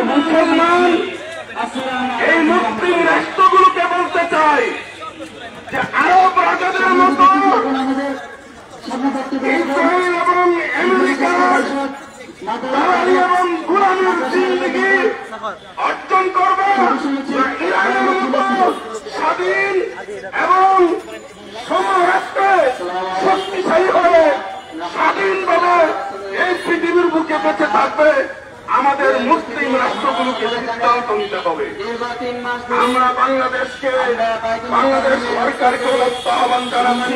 মুসলমান এই মুসলিম রাষ্ট্রগুলোকে বলতে চাই যে আরব রাজাদের মতো ইসরায়েল এবং আমেরিকার দালালি এবং গোলামির জিন্দেগি অর্জন করবে, ইরানের মতো স্বাধীন এবং সমরাষ্ট্রে শক্তিশালী হয়ে স্বাধীনভাবে এই পৃথিবীর বুকে বেঁচে থাকবে। আমাদের মুসলিম রাষ্ট্রগুলোকে সিদ্ধান্ত নিতে হবে। আমরা বাংলাদেশ সরকারকে আহ্বান জানাচ্ছি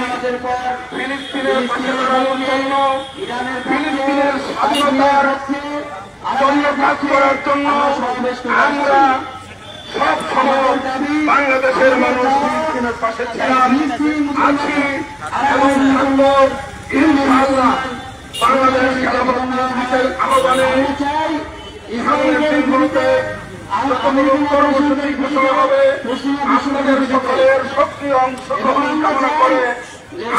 ফিলিস্তিনের পাশে দাঁড়ানোর জন্য, ফিলিস্তিনের স্বাধীনতার জন্য কাজ করার জন্য। আমরা সব সময় বাংলাদেশের মানুষ ফিলিস্তিনের পাশে ছিলাম, আছি এবং থাকবো ইনশাআল্লাহ। বাংলাদেশ খেলাফতের আহ্বানে সামনের দিনগুলোতে কর্মসূচি ঘোষণা হবে। আপনাদের সকলের সক্রিয় অংশগ্রহণ কামনা করে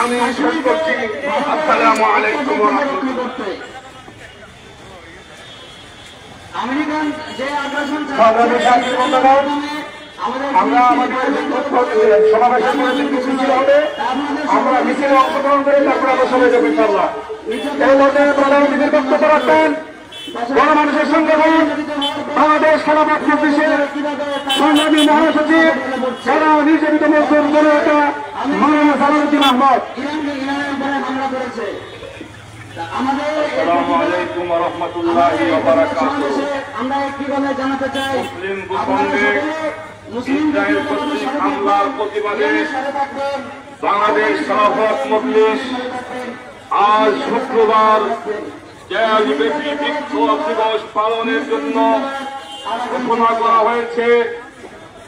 আমি শেষ করছি। আসসালামু আলাইকুম ওয়া রাহমাতুল্লাহ। আমেরিকান যে আগ্রাসন আমরা আমাদের সমাবেশের পরে মিছিল হবে, আমরা মিছিলে অংশগ্রহণ করে তারপরে আমরা সবাই যাবো ইনশাআল্লাহ। এই পর্যায়ে প্রধানমন্ত্রীর বক্তব্য রাখবেন গণমানুষের সংগঠন বাংলাদেশ খেলাফত মজলিসের সংগ্রামী মহাসচিব যারা নির্যাতিত মজদুর জনতা মাওলানা সালাউদ্দিন আহমদ। আসসালামু আলাইকুম ওয়া রাহমাতুল্লাহি ওয়া বারাকাতুহু। আমরা কিভাবে জানাতে চাই মুসলিম ভূখণ্ডে ইসরায়েল কর্তৃক হামলার প্রতিবাদে বাংলাদেশ খেলাফত মজলিস আজ শুক্রবার দেশব্যাপী বিক্ষোভ দিবস পালনের জন্য ঘোষণা করা হয়েছে।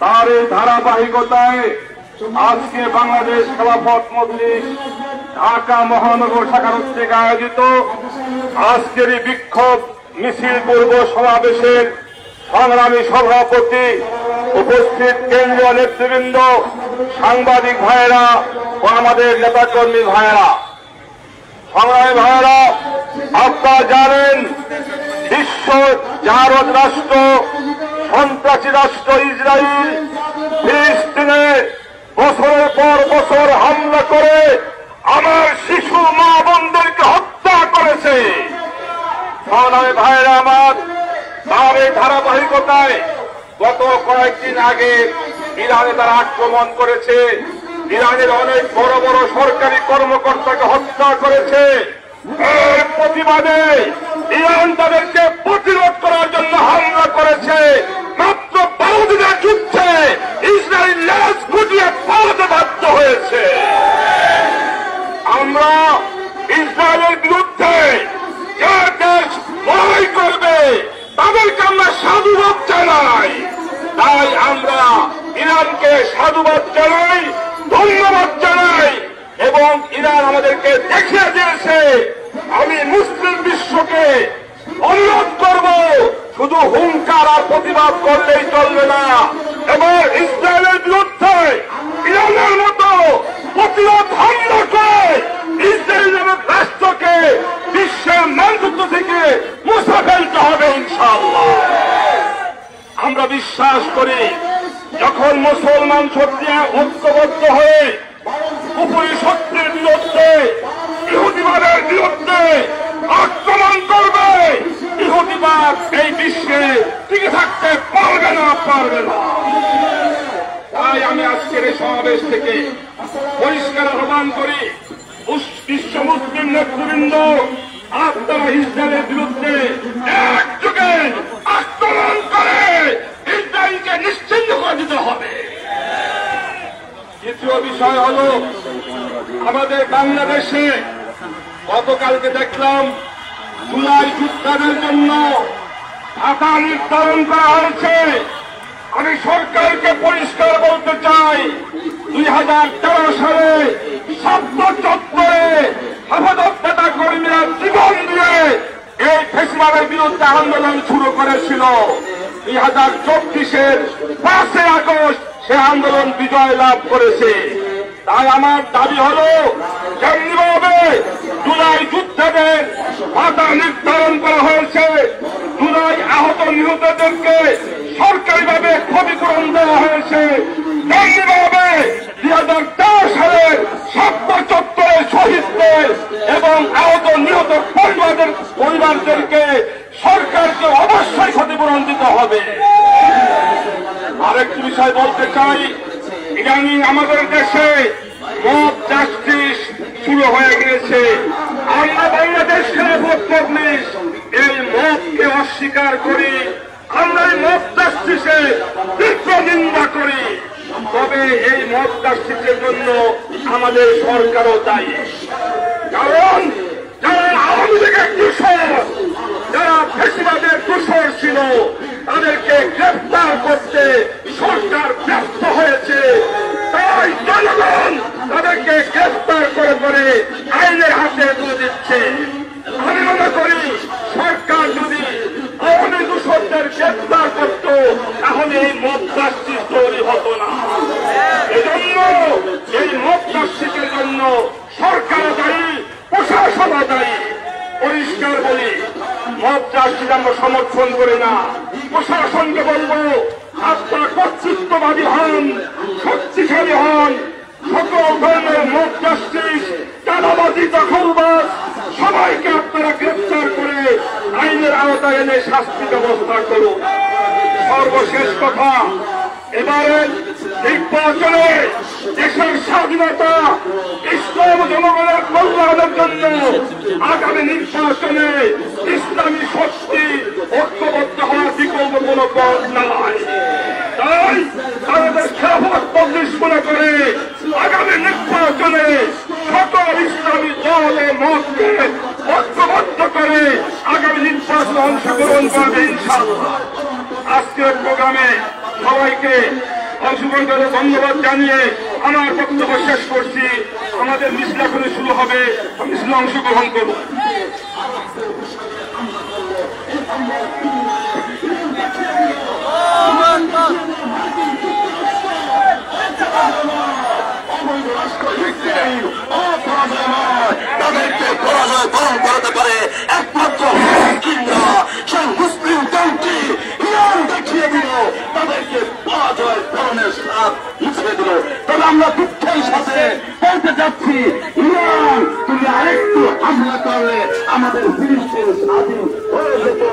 তার এই ধারাবাহিকতায় আজকে বাংলাদেশ খেলাফত মজলিস ঢাকা মহানগর শাখা কর্তৃক আয়োজিত আজকের এই বিক্ষোভ মিছিল পূর্ব সমাবেশের সংগ্রামী সভাপতি, উপস্থিত কেন্দ্রীয় নেতৃবৃন্দ, সাংবাদিক ভাইয়েরা ও আমাদের নেতাকর্মী ভাইয়েরা, সংগ্রামী ভাইয়েরা, আপনারা জানেন বিশ্ব জারদ রাষ্ট্র সন্ত্রাসী রাষ্ট্র ইসরায়েল ফিলিস্তিনে বছরের পর বছর হামলা করে আমার শিশু মা বোনদেরকে হত্যা করেছে। সংগ্রামী ভাইয়েরা আমার, তার এই ধারাবাহিকতায় গত কয়েকদিন আগে ইরানে তারা আক্রমণ করেছে, ইরানের অনেক বড় বড় সরকারি কর্মকর্তাকে হত্যা করেছে। এর প্রতিবাদে ইরান তাদেরকে প্রতিরোধ করার জন্য হামলা করেছে। মাত্র 12 দিনের যুদ্ধে ইসরায়েল লেজ গুটিয়ে পালাতে বাধ্য হয়েছে। আমরা ইসরায়েলের বিরুদ্ধে যে দেশ লড়াই করবে তাদেরকে আমরা সাধুবাদ জানাই। তাই আমরা ইরানকে সাধুবাদ জানাই, ধন্যবাদ জানাই এবং ইরান আমাদেরকে দেখিয়ে দিয়েছে। আমি মুসলিম বিশ্বকে অনুরোধ করব, শুধু হুঙ্কার আর প্রতিবাদ করলেই চলবে না, এবং ইসরায়েলের বিরুদ্ধে ইরানের মতো প্রতিরোধ হামলা করে ইসরায়েল নামক রাষ্ট্রকে বিশ্বের মানচিত্র থেকে মুছে ফেলতে হবে ইনশাআল্লাহ। আমরা বিশ্বাস করি যখন মুসলমান শক্তি ঐক্যবদ্ধ হয়ে কুফরি শক্তির বিরুদ্ধে, ইহুদিবাদের বিরুদ্ধে আক্রমণ করবে, ইহুদিবাদ এই বিশ্বে টিকে থাকতে পারবে না। তাই আমি আজকের এই সমাবেশ থেকে পরিষ্কার আহ্বান করি, বিশ্ব মুসলিম নেতৃবৃন্দ, আপনারা ইসরায়েলের বিরুদ্ধে একযোগে আক্রমণ করে ইসরায়েলকে নিশ্চিহ্ন করে দিতে হবে। দ্বিতীয় বিষয় হল, আমাদের বাংলাদেশে গতকালকে দেখলাম জুলাই যোদ্ধাদের জন্য ভাতা নির্ধারণ করা হয়েছে। আমি সরকারকে পরিষ্কার বলতে চাই, 2013 সালে শব্দ চত্বরে হেফাজত নেতা কর্মীরা জীবন দিয়ে এই ফেসিবাদের বিরুদ্ধে আন্দোলন শুরু করেছিল। 2024-এর 5 আগস্ট সে আন্দোলন বিজয় লাভ করেছে। তাই আমার দাবি হল, যেমনিভাবে জুলাই যোদ্ধাদের ভাতা নির্ধারণ করা হয়েছে, জুলাই আহত নিহতদেরকে সরকারিভাবে ক্ষতিপূরণ দেওয়া হয়েছে। তেমনিভাবে 2010 সালের শাপলা চত্বরে শহীদদের এবং আহত নিহত পরিবারদেরকে সরকারকে অবশ্যই ক্ষতিপূরণ দিতে হবে। আরেকটি বিষয় বলতে চাই, ইদানিং আমাদের দেশে মব জাস্টিস শুরু হয়ে গিয়েছে। আমরা বাংলাদেশ খেলাফত মজলিস এই মবকে অস্বীকার করি, আমরা এই মব জাস্টিসে তীব্র নিন্দা করি। তবে এই মব জাস্টিসের জন্য আমাদের সরকারও দায়ী, কারণ যারা আওয়ামী লীগের দূষর, যারা ফ্যাসিবাদের দূষর ছিল, তাদেরকে গ্রেফতার করতে সরকার ব্যর্থ হয়েছে। তাই জনগণ তাদেরকে গ্রেফতার করে আইনের হাতে তুলে দিচ্ছে। আমি মনে করি সরকার যদি আওয়ামী দূষরদের গ্রেফতার করত, তাহলে এই মব জাস্টিস তৈরি হতো না। এজন্য এই মব জাস্টিসের জন্য সরকার দায়ী, প্রশাসন দায়ী। পরিষ্কার বলি, মব জাস্টিস আমরা সমর্থন করি না। প্রশাসনকে বলবো, আপনারা কর্তৃত্ববাদী হন, শক্তিশালী হন, সকল ধরনের মব জাস্টিস, চাঁদাবাজি, দখলবাজ সবাইকে আপনারা গ্রেফতার করে আইনের আওতায় এনে শাস্তি ব্যবস্থা করুন। সর্বশেষ কথা, এবারে নির্বাচনে দেশের স্বাধীনতা, ইসলাম জনগণের কল্যাণের জন্য আগামী নির্বাচনে ইসলামী শক্তি ঐক্যবদ্ধ হওয়ার বিকল্প কোন পথ নাই। তাই আমাদের খেলাফত মজলিস মনে করে আগামী নির্বাচনে সকল ইসলামী দল ও মতকে ঐক্যবদ্ধ করে আগামী নির্বাচনে অংশগ্রহণ করবে ইনশাআল্লাহ। আজকের প্রোগ্রামে সবাইকে অংশগ্রহণ করে ধন্যবাদ জানিয়ে আমার বক্তব্য শেষ করছি। আমাদের মিছিল এখন শুরু হবে, মিছিলে অংশগ্রহণ করব। তাদেরকে পরাজয় বরণ করাতে পারে একমাত্র সেই মুসলিম দলটি ইরান দেখিয়ে দিল, তাদেরকে পরাজয় বরণের স্বাদ মুছে দিল। তবে আমরা দুঃখের সাথে বলতে যাচ্ছি, ইরান তুমি আরেকটু হামলা করলে আমাদের ফিলিস্তিন স্বাধীন হয়ে যেত।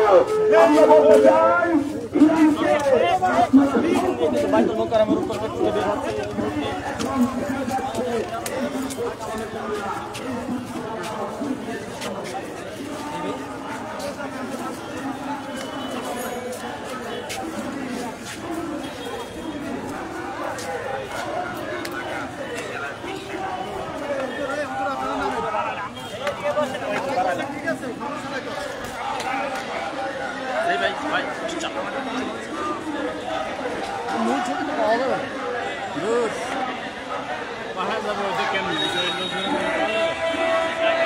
আমরা বলতে চাই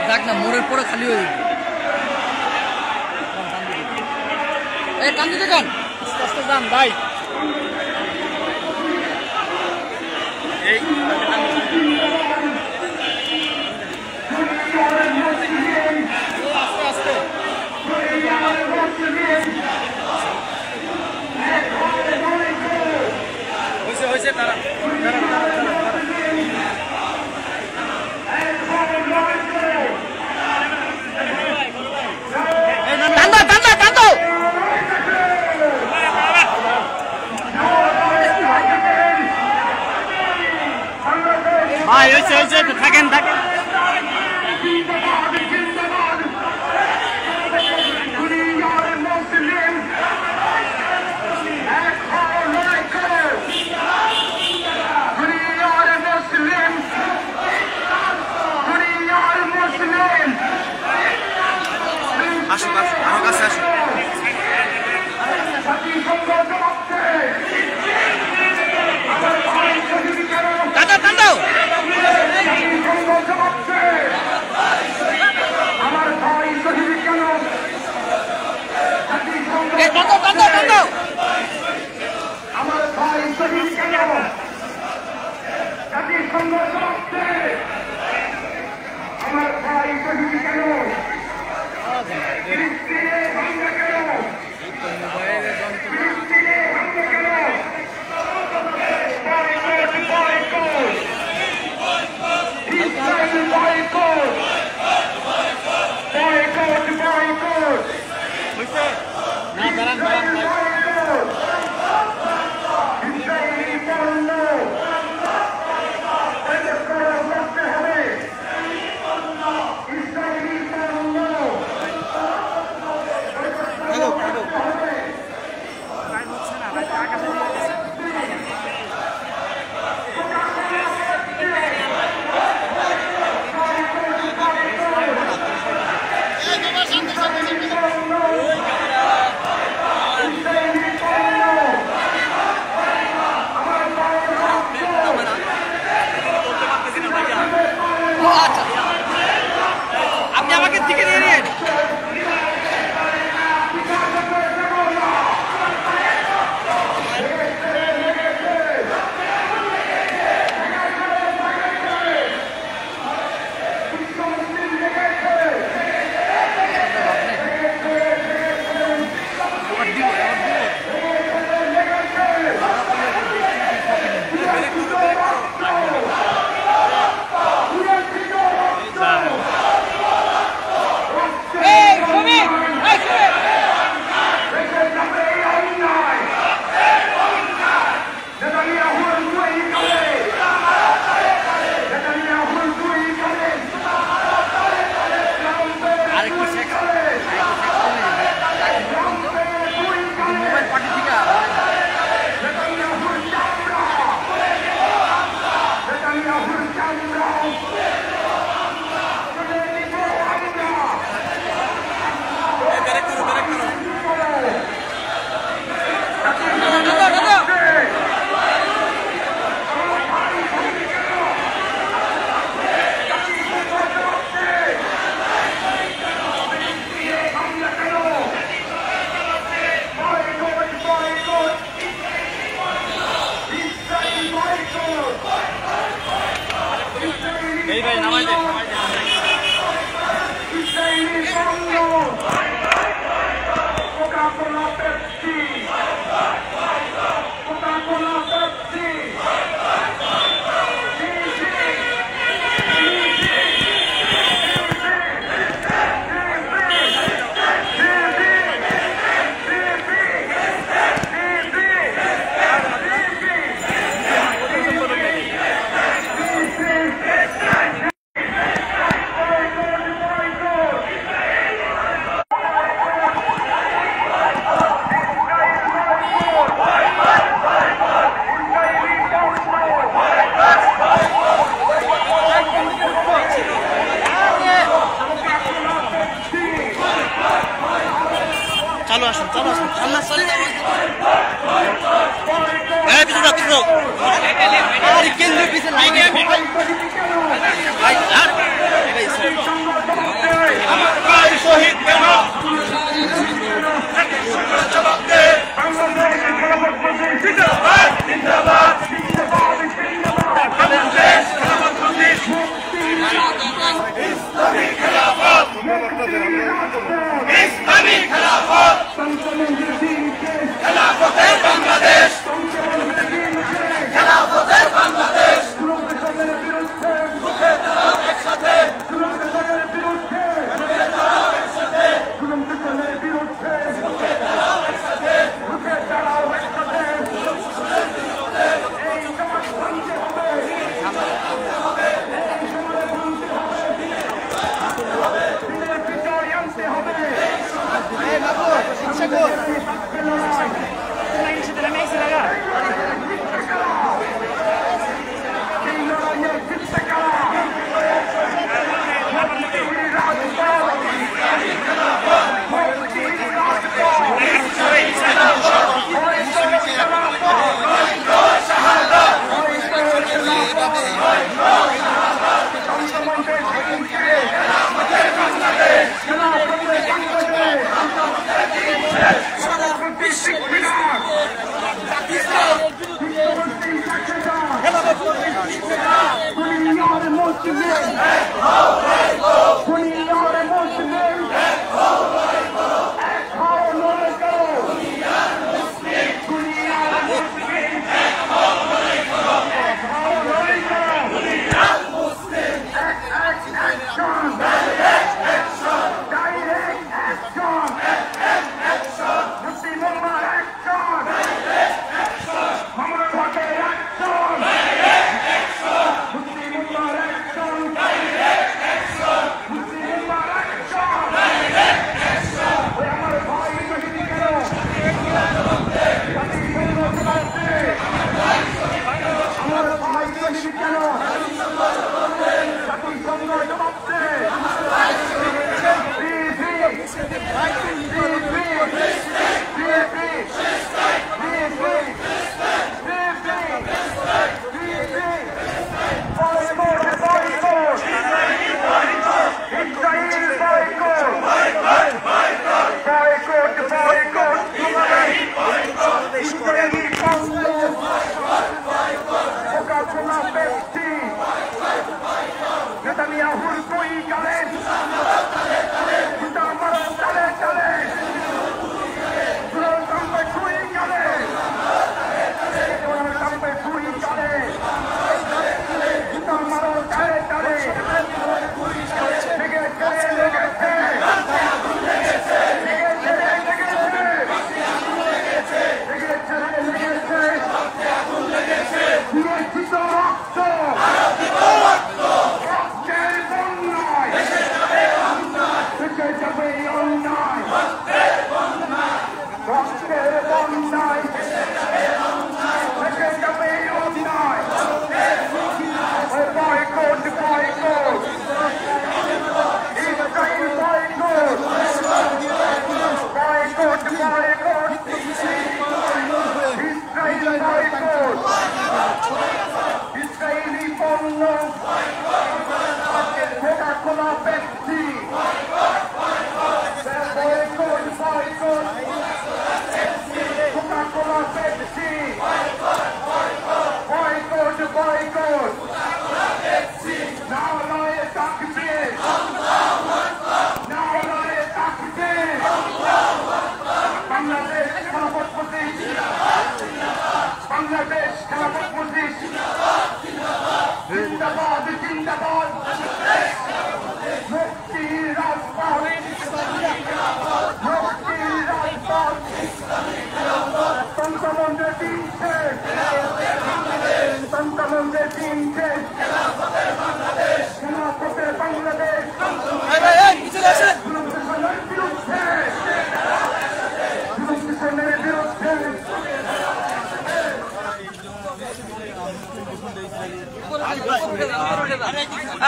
দেখ না, মোড়ের পরে খালি হয়ে যাবে। এই কান্দি দেখান, আস্তে আস্তে যান ভাই। আস্তে আস্তে হয়েছে তারা ভাই হয়েছে থাকেন থাকেন। আপনি আমাকে দিকে দিয়ে নিন। চালু আসুন আল্লাহ চলে কেন্দ্র পিছনে লাইনে শহীদ কেন ইসলামী খেলাফত খেলাফতের বাংলাদেশ খেলাফতের বাংলাদেশ রুখে দাঁড়াও একসাথে রুখে দাঁড়াও একসাথে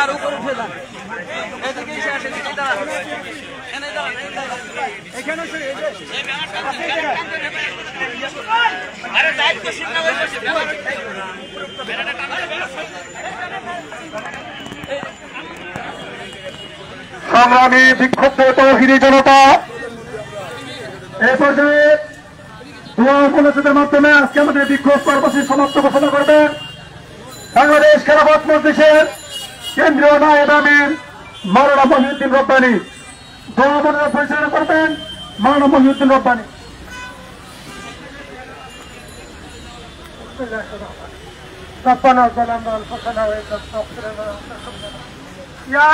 আর উপরে উঠে যান, এদিকে এসে আসেন, এদিকে দাঁড়ান, এখানে দাঁড়ান, এখানে এসে আরে দায়িত্ব সিদ্ধা হয়ে বসে সংগ্রামী বিক্ষুব্ধ তৌহিদি জনতা এই পর্যায়ে দোয়া উপন্যাসের মাধ্যমে আজকে আমাদের বিক্ষোভ কর্মসূচি সমাপ্ত ঘোষণা করবেন বাংলাদেশ খেলাফত মজলিসের কেন্দ্রীয় নায়েব আমির মাওলানা মহিউদ্দিন রব্বানী। দোয়া উপন্যাস পরিচালনা করবেন মাওলানা মহিউদ্দিন রব্বানী।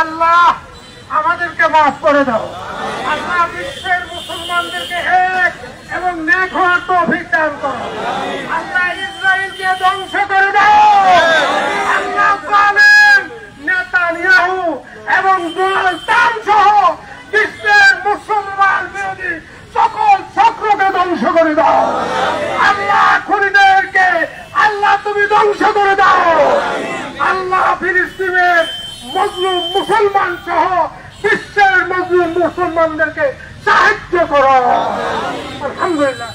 আল্লাহ আমাদেরকে মাফ করে দাও। আল্লাহ বিশ্বের মুসলমানদেরকে এক এবং নেক হওয়ার তৌফিক দান করো। আল্লাহ ইসরায়েলকে ধ্বংস করে দাও। আল্লাহ জালেম নেতানিয়াহু এবং ডোনাল্ড ট্রাম্প সহ বিশ্বের মুসলমান বিরোধী সকল চক্রকে ধ্বংস করে দাও। আল্লাহ খুনিদেরকে আল্লাহ তুমি ধ্বংস করে দাও। আল্লাহ ফিলিস্তিনের মজলুম মুসলমান সহ বিশ্বের মজলুম মুসলমানদেরকে সাহায্য করো। আলহামদুলিল্লাহ।